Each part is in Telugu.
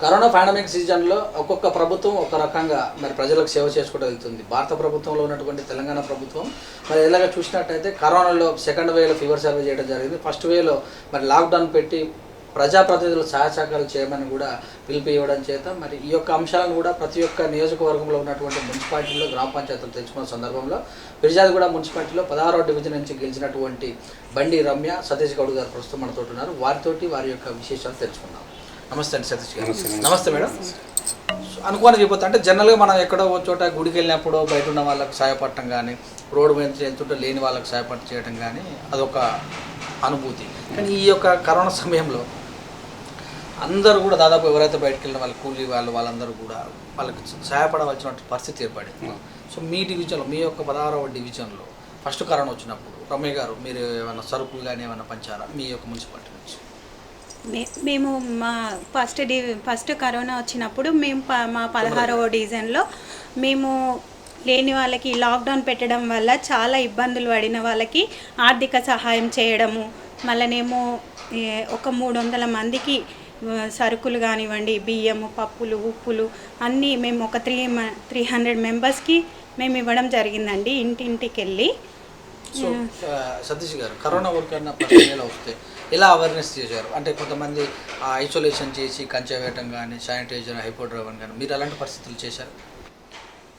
కరోనా పాండమిక్ సీజన్లో ఒక్కొక్క ప్రభుత్వం ఒక రకంగా మరి ప్రజలకు సేవ చేసుకుంటూ వెళ్తుంది. భారత ప్రభుత్వంలో ఉన్నటువంటి తెలంగాణ ప్రభుత్వం మరి ఎలాగ చూసినట్టయితే కరోనాలో సెకండ్ వేలో ఫీవర్ సర్వే చేయడం జరిగింది. ఫస్ట్ వేలో మరి లాక్డౌన్ పెట్టి ప్రజాప్రతినిధులు సహాయసహకారాలు చేయమని కూడా పిలుపు ఇవ్వడం చేత మరి ఈ యొక్క అంశాలను కూడా ప్రతి ఒక్క నియోజకవర్గంలో ఉన్నటువంటి మున్సిపాలిటీలో గ్రామ పంచాయతీలు తెచ్చుకున్న సందర్భంలో ఫిర్యాదుగూడ మున్సిపాలిటీలో 16వ డివిజన్ నుంచి గెలిచినటువంటి బండి రమ్య సతీష్ గౌడ్ గారు ప్రస్తుతం మనతో ఉన్నారు. వారితోటి వారి యొక్క విశేషాలు తెలుసుకుందాం. నమస్తే అండి సతీష్ గారు. నమస్తే మేడం. అనుకోని చెప్పొచ్చు అంటే జనరల్గా మనం ఎక్కడో చోట గుడికి వెళ్ళినప్పుడు బయట ఉన్న వాళ్ళకి సహాయపడటం కానీ రోడ్డు మీద వెళ్తుంటే లేని వాళ్ళకి సహాయపడ చేయడం కానీ అదొక అనుభూతి. కానీ ఈ యొక్క కరోనా సమయంలో అందరూ కూడా దాదాపు ఎవరైతే బయటకు వెళ్ళిన వాళ్ళు కూలీ వాళ్ళందరూ కూడా వాళ్ళకి సహాయపడవలసిన పరిస్థితి ఏర్పడింది. సో మీ డివిజన్లో మీ యొక్క 16వ డివిజన్లో ఫస్ట్ కరోనా వచ్చినప్పుడు రమ్య గారు మీరు ఏమైనా సరుకులు కానీ ఏమైనా పంచారా మీ యొక్క మున్సిపాలిటీ నుంచి? మేము మా ఫస్ట్ కరోనా వచ్చినప్పుడు మేము మా 16వ డివిజన్లో మేము లేని వాళ్ళకి లాక్డౌన్ పెట్టడం వల్ల చాలా ఇబ్బందులు పడిన వాళ్ళకి ఆర్థిక సహాయం చేయడము, మళ్ళనేమో ఒక 300 మందికి సరుకులు కానివ్వండి, బియ్యము, పప్పులు, ఉప్పులు అన్నీ మేము ఒక 300 మెంబర్స్కి మేము ఇవ్వడం జరిగిందండి ఇంటింటికి వెళ్ళి. సో సతీష్ గారు కరోనా వరకన్నా పరిస్థితులు వస్తే ఎలా అవేర్నెస్ చేశారు? అంటే కొంతమంది ఐసోలేషన్ చేసి కంచె వేయటం కానీ శానిటైజర్ హైపోడ్రావన్ కానీ మీరు అలాంటి పరిస్థితులు చేశారు?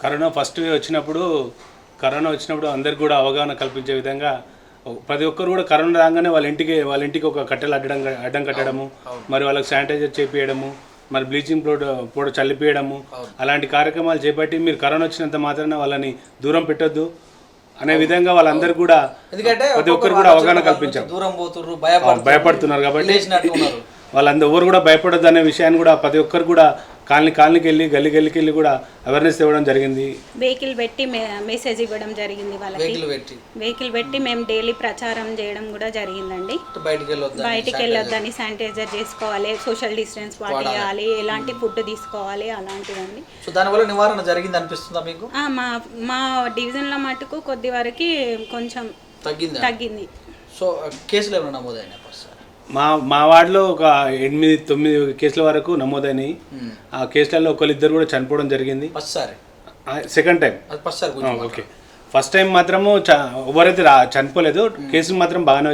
కరోనా ఫస్ట్ వచ్చినప్పుడు అందరికి కూడా అవగాహన కల్పించే విధంగా ప్రతి ఒక్కరు కూడా కరోనా రాగానే వాళ్ళ ఇంటికి ఒక కట్టెలు అడ్డం కట్టడము, మరి వాళ్ళకి శానిటైజర్ చేపియడము, మరి బ్లీచింగ్ పౌడర్ చల్లిపియడము, అలాంటి కార్యక్రమాలు చేపట్టి మీరు కరోనా వచ్చినంత మాత్రాన వాళ్ళని దూరం పెట్టొద్దు అనే విధంగా వాళ్ళందరూ కూడా ఎందుకంటే ప్రతి ఒక్కరు కూడా అవగాహన కల్పించారు. దూరం పోతున్నారు, భయపడుతున్నారు కాబట్టి వాళ్ళందరూ ఎవరు కూడా భయపడద్దు అనే విషయాన్ని కూడా ప్రతి ఒక్కరు కూడా కాలనీకి వెళ్ళి గల్లీకి వెళ్ళి కూడా అవేర్నెస్ ఇవ్వడం జరిగింది. వెహికల్ పెట్టి మెసేజ్ ఇవ్వడం జరిగింది వాళ్ళకి. వెహికల్ పెట్టి మేము డైలీ ప్రచారం చేయడం కూడా జరిగిందండి. బయటికి వెళ్ళొద్దని, శానిటైజర్ చేసుకోవాలి, సోషల్ డిస్టెన్స్ పాటించాలి, ఎలాంటి ఫుడ్ తీసుకోవాలి అలాంటివన్నీ. సో దానివల్ల నివారణ జరిగింది అనిపిస్తుందా మీకు? మా డివిజన్లో మటుకు కొద్ది వరకు కొంచెం తగ్గింది. సో కేసులు ఏమైనా నమోదైనా? మా వార్డులో ఒక 8-9 కేసుల వరకు నమోదైనాయి. ఆ కేసులలో ఒకరిద్దరు కూడా చనిపోవడం జరిగింది. Second time okay. First time మాత్రము ఎవరైతే చనిపోలేదు, కేసులు మాత్రం బాగానే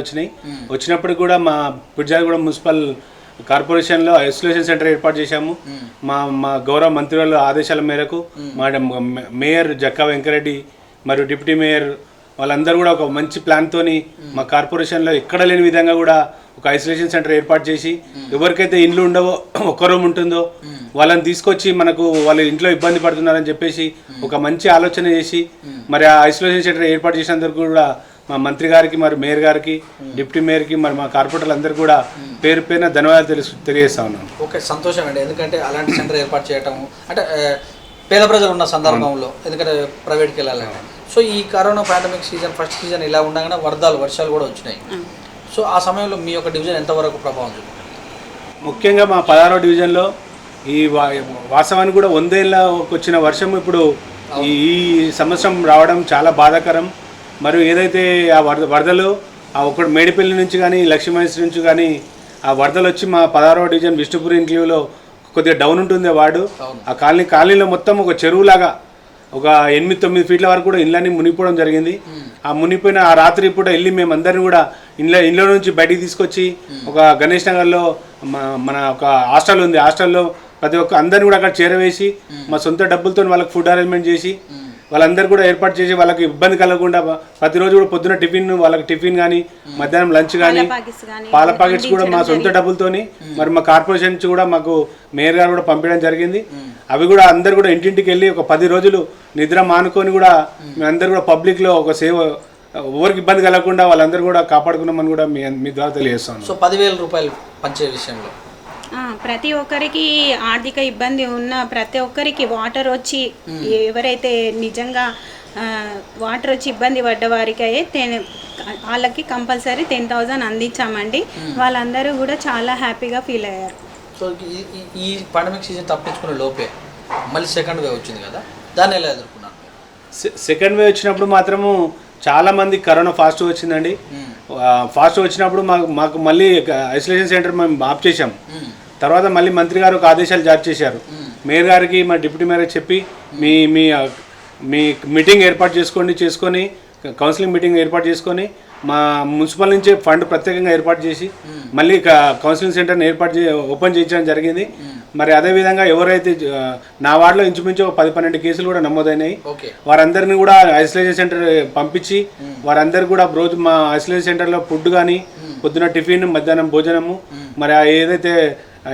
వచ్చినప్పుడు కూడా మా ఫిర్యాదుగూడ మున్సిపల్ కార్పొరేషన్లో ఐసోలేషన్ సెంటర్ ఏర్పాటు చేశాము. మా గౌరవ మంత్రి వాళ్ళ ఆదేశాల మేరకు మా మేయర్ జక్కా వెంకరెడ్డి మరియు డిప్యూటీ మేయర్ వాళ్ళందరూ కూడా ఒక మంచి ప్లాన్తోని మా కార్పొరేషన్లో ఎక్కడ లేని విధంగా కూడా ఒక ఐసోలేషన్ సెంటర్ ఏర్పాటు చేసి ఎవరికైతే ఇండ్లు ఉండవో ఒక్క రూమ్ ఉంటుందో వాళ్ళని తీసుకొచ్చి మనకు వాళ్ళ ఇంట్లో ఇబ్బంది పడుతున్నారని చెప్పేసి ఒక మంచి ఆలోచన చేసి మరి ఆ ఐసోలేషన్ సెంటర్ ఏర్పాటు చేసినందుకు కూడా మా మంత్రి గారికి, మరి మేయర్ గారికి, డిప్యూటీ మేయర్కి, మరి మా కార్పొరేటర్లు అందరూ కూడా పేరు పేరున ధన్యవాదాలు తెలియజేస్తా ఉన్నాను. ఓకే, సంతోషం అండి. ఎందుకంటే అలాంటి సెంటర్ ఏర్పాటు చేయటం అంటే పేద ప్రజలు ఉన్న సందర్భంలో ఎందుకంటే ప్రైవేట్కి వెళ్ళాలంటే. సో ఈ corona pandemic season first season ఇలా ఉండగానే వర్షాలు కూడా వచ్చినాయి. సో ఆ సమయంలో మీ యొక్క డివిజన్ ఎంతవరకు ప్రభావం చూపింది? ముఖ్యంగా మా 16వ డివిజన్లో ఈ వాస్తవానికి కూడా 100 ఏళ్ళకి వచ్చిన వర్షం ఇప్పుడు ఈ సంవత్సరం రావడం చాలా బాధాకరం. మరియు ఏదైతే ఆ వరదలు ఒకటి మేడిపల్లి నుంచి కానీ లక్ష్మీమహేశ్వరి నుంచి కానీ ఆ వరదలు వచ్చి మా 16వ డివిజన్ విష్ణుపురి ఇంక్లీవ్లో కొద్దిగా డౌన్ ఉంటుంది వార్డు. ఆ కాలనీలో మొత్తం ఒక చెరువులాగా ఒక 8-9 ఫీట్ల వరకు కూడా ఇళ్ళని మునిగిపోవడం జరిగింది. ఆ మునిగిపోయిన ఆ రాత్రి పూట వెళ్ళి మేమందరిని కూడా ఇంట్లో నుంచి బయటికి తీసుకొచ్చి ఒక గణేష్ నగర్లో మన ఒక హాస్టల్ ఉంది, హాస్టల్లో ప్రతి ఒక్క అందరిని కూడా అక్కడ చేరవేసి మా సొంత డబ్బులతో వాళ్ళకి ఫుడ్ అరేంజ్మెంట్ చేసి వాళ్ళందరూ కూడా ఏర్పాటు చేసి వాళ్ళకి ఇబ్బంది కలగకుండా ప్రతిరోజు కూడా పొద్దున వాళ్ళకి టిఫిన్ కానీ మధ్యాహ్నం లంచ్ కానీ పాల ప్యాకెట్స్ కూడా మా సొంత డబ్బులతోని మరి మా కార్పొరేషన్ నుంచి కూడా మాకు మేయర్ గారు కూడా పంపించడం జరిగింది. అవి కూడా అందరు కూడా ఇంటింటికి వెళ్ళి ఒక 10 రోజులు నిద్ర మానుకొని కూడా మేమందరూ కూడా పబ్లిక్లో ఒక సేవ ఎవరికి ఇబ్బంది కలగకుండా వాళ్ళందరూ కూడా కాపాడుకున్నామని కూడా మీ ద్వారా తెలియజేస్తాను. సో 10,000 రూపాయలు పంచే విషయంలో ప్రతి ఒక్కరికి ఆర్థిక ఇబ్బంది ఉన్న ప్రతి ఒక్కరికి వాటర్ వచ్చి ఎవరైతే నిజంగా వాటర్ వచ్చి ఇబ్బంది పడ్డ వారికి వాళ్ళకి కంపల్సరీ 10,000 అందించామండి. వాళ్ళందరూ కూడా చాలా హ్యాపీగా ఫీల్ అయ్యారు. సో ఈ పాండమిక్ సీజన్ తప్పించుకునే లోపే మళ్ళీ సెకండ్ వేవ్ వచ్చింది కదా, దాన్ని ఎలా ఎదుర్కొన్నారు? సెకండ్ వేవ్ వచ్చినప్పుడు మాత్రము చాలామంది కరోనా ఫాస్ట్ వచ్చిందండి. ఫాస్ట్ వచ్చినప్పుడు మాకు మళ్ళీ ఐసోలేషన్ సెంటర్ మేము ఆప్ చేసాం. తర్వాత మళ్ళీ మంత్రి గారు ఒక ఆదేశాలు జారీ చేశారు. మేయర్ గారికి మా డిప్యూటీ మేయర్ చెప్పి మీ మీ మీ మీటింగ్ ఏర్పాటు చేసుకొని కౌన్సిలింగ్ మీటింగ్ ఏర్పాటు చేసుకొని మా మున్సిపల్ నుంచి ఫండ్ ప్రత్యేకంగా ఏర్పాటు చేసి మళ్ళీ కౌన్సిలింగ్ సెంటర్ని ఓపెన్ చేయించడం జరిగింది. మరి అదేవిధంగా ఎవరైతే నా వార్డులో ఇంచుమించు 10-12 కేసులు కూడా నమోదైనాయి. వారందరినీ కూడా ఐసోలేషన్ సెంటర్ పంపించి వారందరూ కూడా రోజు మా ఐసోలేషన్ సెంటర్లో ఫుడ్ కానీ పొద్దున టిఫిన్ మధ్యాహ్నం భోజనము మరి ఏదైతే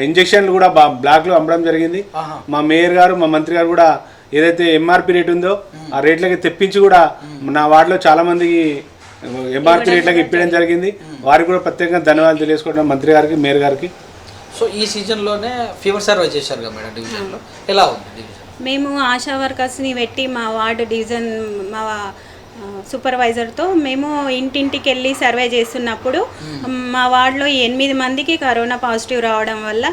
ఇంజక్షన్లు కూడా బ్లాక్లో అమ్మడం జరిగింది. మా మేయర్ గారు మా మంత్రి గారు కూడా ఏదైతే ఎంఆర్పి రేట్ ఉందో ఆ రేట్లకి తెప్పించి కూడా నా వార్డులో చాలామందికి ఎంఆర్పి రేట్లకి ఇప్పడం జరిగింది. వారికి కూడా ప్రత్యేకంగా ధన్యవాదాలు తెలియజేసుకోవడం మంత్రి గారికి మేయర్ గారికి. సో ఈ సీజన్లోనే ఫీవర్ సర్వే చేశారు కదా మేడం డివిజన్లో, ఎలా ఉంది డివిజన్? మేము ఆశా వర్కర్స్ని పెట్టి మా వార్డు డివిజన్ మా సూపర్వైజర్తో మేము ఇంటింటికి వెళ్ళి సర్వే చేస్తున్నప్పుడు మా వార్డులో 8 మందికి కరోనా పాజిటివ్ రావడం వల్ల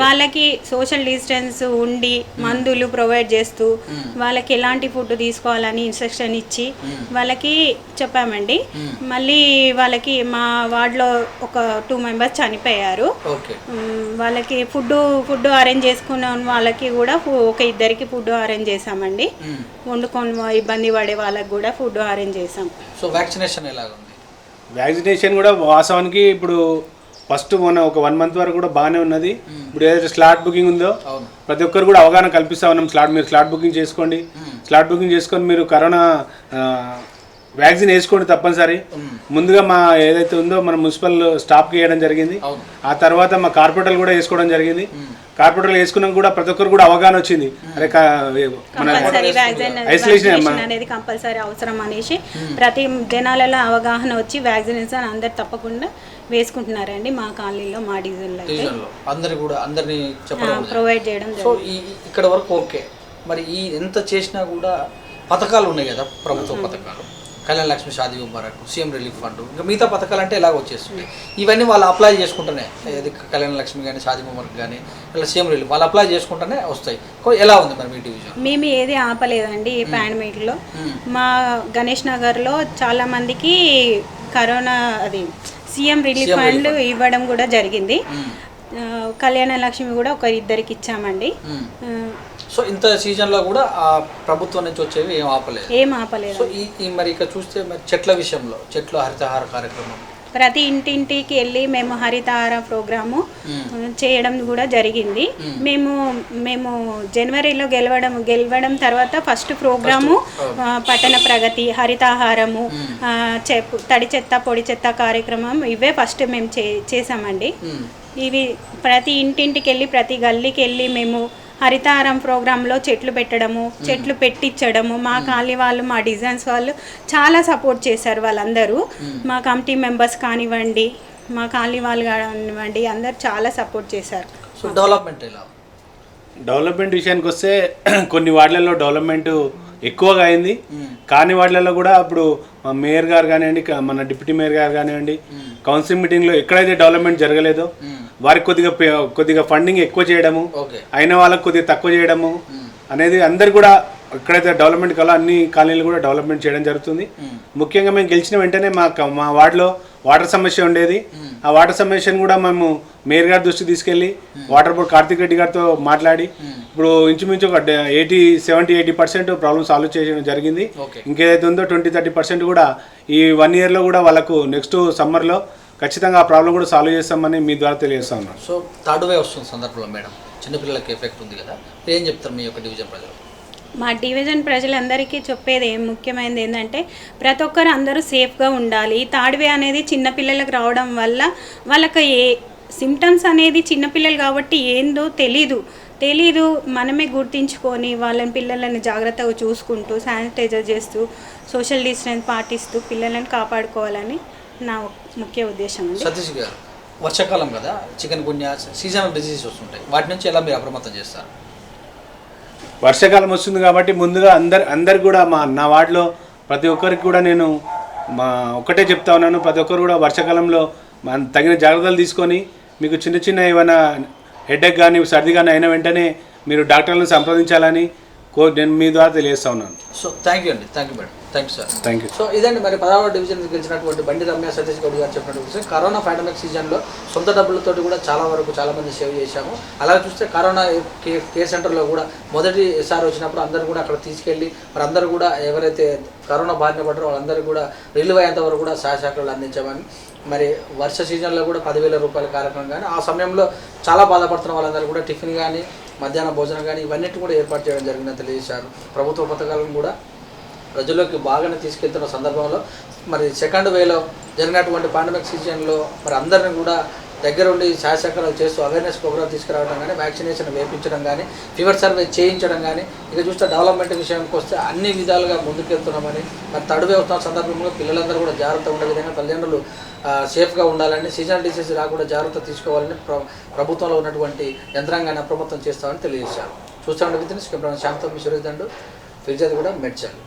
వాళ్ళకి సోషల్ డిస్టెన్స్ ఉండి మందులు ప్రొవైడ్ చేస్తూ వాళ్ళకి ఎలాంటి ఫుడ్ తీసుకోవాలని ఇన్స్ట్రక్షన్ ఇచ్చి వాళ్ళకి చెప్పామండి. మళ్ళీ వాళ్ళకి మా వార్డులో ఒక 2 మెంబర్స్ చనిపోయారు. వాళ్ళకి ఫుడ్ అరేంజ్ చేసుకున్న వాళ్ళకి కూడా ఒక 2 ఫుడ్ అరేంజ్ చేసామండి. వండుకొని ఇబ్బంది పడే వాళ్ళకి కూడా ఫుడ్ అరేంజ్ చేసాం. సో వ్యాక్సినేషన్ ఎలా ఉంది? వ్యాక్సినేషన్ కూడా వాస్తవానికి ఇప్పుడు ఫస్ట్ మొన్న ఒక 1 మంత్ వరకు కూడా బాగానే ఉన్నది. ఇప్పుడు ఏదైతే స్లాట్ బుకింగ్ ఉందో ప్రతి ఒక్కరు కూడా అవగాహన కల్పిస్తా ఉన్నాం. మీరు స్లాట్ బుకింగ్ చేసుకోండి, స్లాట్ బుకింగ్ చేసుకొని మీరు కరోనా వ్యాక్సిన్ వేసుకోండి తప్పనిసరి. ముందుగా మా ఏదైతే ఉందో మన మున్సిపల్ స్టాఫ్కి వేయడం జరిగింది. ఆ తర్వాత మా కార్పొరేటర్లు కూడా వేసుకోవడం జరిగింది. కార్పొరేటర్లు వేసుకున్నాక కూడా ప్రతి ఒక్కరు కూడా అవగాహన వచ్చింది. అరే ఐసోలేషన్ అనేది కంపల్సరీ అవసరం అనేసి ప్రతి జనాలలో అవగాహన వచ్చి వ్యాక్సినేషన్ అందరు తప్పకుండా వేసుకుంటున్నారండి. మా కాలనీలో మా డివిజన్లో అందరినీ ప్రొవైడ్ చేయడం. సో ఇక్కడ వరకు ఓకే. మరి ఈ ఎంత చేసినా కూడా పథకాలు ఉన్నాయి కదా, ప్రభుత్వ పథకాలు, Kalyana Lakshmi, Shaadi Mubarak, CM relief fund, ఇంకా మిగతా పథకాలు అంటే ఎలాగ వచ్చేస్తుంది. ఇవన్నీ వాళ్ళు అప్లై చేసుకుంటేనే, ఏది కళ్యాణ లక్ష్మి కానీ షాదీ ముబారక్ కానీ ఇలా సీఎం రిలీఫ్ వాళ్ళు అప్లై చేసుకుంటేనే వస్తాయి. ఎలా ఉంది మరి మీ డివిజన్? మేము ఏది ఆపలేదండి. ఈ పాండమిక్లో మా గణేష్ నగర్లో చాలా మందికి కరోనా అది సీఎం రిలీఫ్ ఫండ్ ఇవ్వడం కూడా జరిగింది. కళ్యాణ లక్ష్మి కూడా ఒక 2 ఇచ్చామండి. సో ఇంత సీజన్లో కూడా ఆ ప్రభుత్వం నుంచి వచ్చేవి ఏం ఆపలేదు. సో ఈ మరి ఇక చూస్తే మరి చెట్ల విషయంలో చెట్లు హరితహార కార్యక్రమం ప్రతి ఇంటింటికి వెళ్ళి మేము హరితహార ప్రోగ్రాము చేయడం కూడా జరిగింది. మేము జనవరిలో గెలవడం తర్వాత ఫస్ట్ ప్రోగ్రాము పట్టణ ప్రగతి, హరితహారము, తడి చెత్త పొడి చెత్త కార్యక్రమం ఇవే ఫస్ట్ మేము చేసామండి. ఇవి ప్రతి ఇంటింటికి వెళ్ళి ప్రతి గల్లీకి వెళ్ళి మేము హరితారం ప్రోగ్రాంలో చెట్లు పెట్టడము, చెట్లు పెట్టించడము, మా కాలనీ వాళ్ళు మా డిజైన్స్ వాళ్ళు చాలా సపోర్ట్ చేశారు. వాళ్ళందరూ మా కమిటీ మెంబర్స్ కానివ్వండి, మా కాలనీ వాళ్ళు కానివ్వండి, అందరు చాలా సపోర్ట్ చేశారు. సో డెవలప్మెంట్ విషయానికి వస్తే కొన్ని వార్డులలో డెవలప్మెంట్ ఎక్కువగా అయింది. కాని వార్డులలో కూడా ఇప్పుడు మా మేయర్ గారు కానివ్వండి, మన డిప్యూటీ మేయర్ గారు కానివ్వండి, కౌన్సిల్ మీటింగ్లో ఎక్కడైతే డెవలప్మెంట్ జరగలేదో వారికి కొద్దిగా ఫండింగ్ ఎక్కువ చేయడము, అయిన వాళ్ళకి కొద్దిగా తక్కువ చేయడము అనేది అందరు కూడా ఎక్కడైతే డెవలప్మెంట్ కావాలో అన్ని కాలనీలు కూడా డెవలప్మెంట్ చేయడం జరుగుతుంది. ముఖ్యంగా మేము గెలిచిన వెంటనే మా వార్డులో వాటర్ సమస్య ఉండేది. ఆ వాటర్ సమస్యను కూడా మేము మేయర్ గారి దృష్టికి తీసుకెళ్ళి వాటర్ బోర్డ్ కార్తిక్ రెడ్డి గారితో మాట్లాడి ఇప్పుడు ఇంచుమించు ఒక 70-80% ప్రాబ్లమ్ సాల్వ్ చేయడం జరిగింది. ఇంకేదైతే ఉందో 20-30% కూడా ఈ 1 ఇయర్లో కూడా వాళ్ళకు నెక్స్ట్ సమ్మర్లో ఖచ్చితంగా ఆ ప్రాబ్లం కూడా సాల్వ్ చేస్తామని మీ ద్వారా తెలియజేస్తా ఉన్నాం. సో థర్డ్ వేవ్ వస్తుంది సందర్భంలో మేడం, చిన్నపిల్లలకి ఎఫెక్ట్ ఉంది కదా, ఏం చెప్తారు మీ యొక్క డివిజన్ ప్రజలు? మా డివిజన్ ప్రజలందరికీ చెప్పేది ముఖ్యమైనది ఏంటంటే ప్రతి ఒక్కరు అందరూ సేఫ్గా ఉండాలి. థర్డ్ వే అనేది చిన్నపిల్లలకు రావడం వల్ల వాళ్ళకి సిమ్టమ్స్ అనేది చిన్నపిల్లలు కాబట్టి ఏందో తెలీదు మనమే గుర్తించుకొని వాళ్ళని పిల్లలని జాగ్రత్తగా చూసుకుంటూ శానిటైజర్ చేస్తూ సోషల్ డిస్టెన్స్ పాటిస్తూ పిల్లలను కాపాడుకోవాలని నా ముఖ్య ఉద్దేశం అండి. సతీష్ గారు, వర్షాకాలం కదా, చికెన్ గున్యా సీజనల్ డిసీజెస్ వస్తుంటాయి, వాటి నుంచి ఎలా మీరు అప్రమత్తం చేస్తారు? వర్షాకాలం వస్తుంది కాబట్టి ముందుగా అందరు కూడా నా వార్డులో ప్రతి ఒక్కరికి కూడా నేను ఒక్కటే చెప్తా ఉన్నాను, ప్రతి ఒక్కరు కూడా వర్షాకాలంలో తగిన జాగ్రత్తలు తీసుకొని మీకు చిన్న ఏమైనా హెడేక్ కానీ సర్ది కానీ అయిన వెంటనే మీరు డాక్టర్లను సంప్రదించాలని నేను మీ ద్వారా తెలియజేస్తా ఉన్నాను. సో థ్యాంక్ యూ అండి, thank you madam, thank you sir. Thank you. So ఇదండి మరి 16వ డివిజన్ గెలిచినటువంటి బండి రమ్య సతీష్ గౌడ్ గారు చెప్పినటువంటి విషయం. కరోనా పాండమిక్ సీజన్లో సొంత డబ్బులతోటి కూడా చాలా మంది సేవ్ చేశాము. అలాగే చూస్తే కరోనా కేర్ సెంటర్లో కూడా మొదటిసారి వచ్చినప్పుడు అందరూ కూడా అక్కడ తీసుకెళ్ళి మరి అందరూ కూడా ఎవరైతే కరోనా బారిన పడ్డారో వాళ్ళందరూ కూడా రిలీవ్ అయ్యేంత వరకు కూడా సహాయశాఖలు అందించామని, మరి వర్ష సీజన్లో కూడా 10,000 రూపాయల కార్యక్రమం కానీ ఆ సమయంలో చాలా బాధపడుతున్న వాళ్ళందరూ కూడా టిఫిన్ కానీ మధ్యాహ్న భోజనం కానీ ఇవన్నిటి కూడా ఏర్పాటు చేయడం జరిగిందని తెలియజేశారు. ప్రభుత్వ పథకాలను కూడా ప్రజల్లోకి బాగానే తీసుకెళ్తున్న సందర్భంలో మరి సెకండ్ వేలో జరిగినటువంటి పాండమిక్ సీజన్లో మరి అందరిని కూడా దగ్గరుండి సహాయసహకారాలు చేస్తూ అవేర్నెస్ ప్రోగ్రామ్ తీసుకురావడం కానీ, వ్యాక్సినేషన్ వేయించడం కానీ, ఫీవర్ సర్వే చేయించడం కానీ, ఇక చూస్తే డెవలప్మెంట్ విషయానికి వస్తే అన్ని విధాలుగా ముందుకెళ్తున్నామని, మరి థర్డ్ వేవ్ వస్తున్న సందర్భంలో పిల్లలందరూ కూడా జాగ్రత్త ఉండే విధంగా తల్లిదండ్రులు సేఫ్గా ఉండాలని, సీజనల్ డిసీజ్ రాకుండా జాగ్రత్త తీసుకోవాలని ప్రభుత్వంలో ఉన్నటువంటి యంత్రాంగాన్ని అప్రమత్తం చేస్తామని తెలియజేశారు. చూస్తూ ఉండే విధంగా శ్యామ్తో సురేష్ దండు ఫిర్జాద్ కూడా మెడ్చాలి.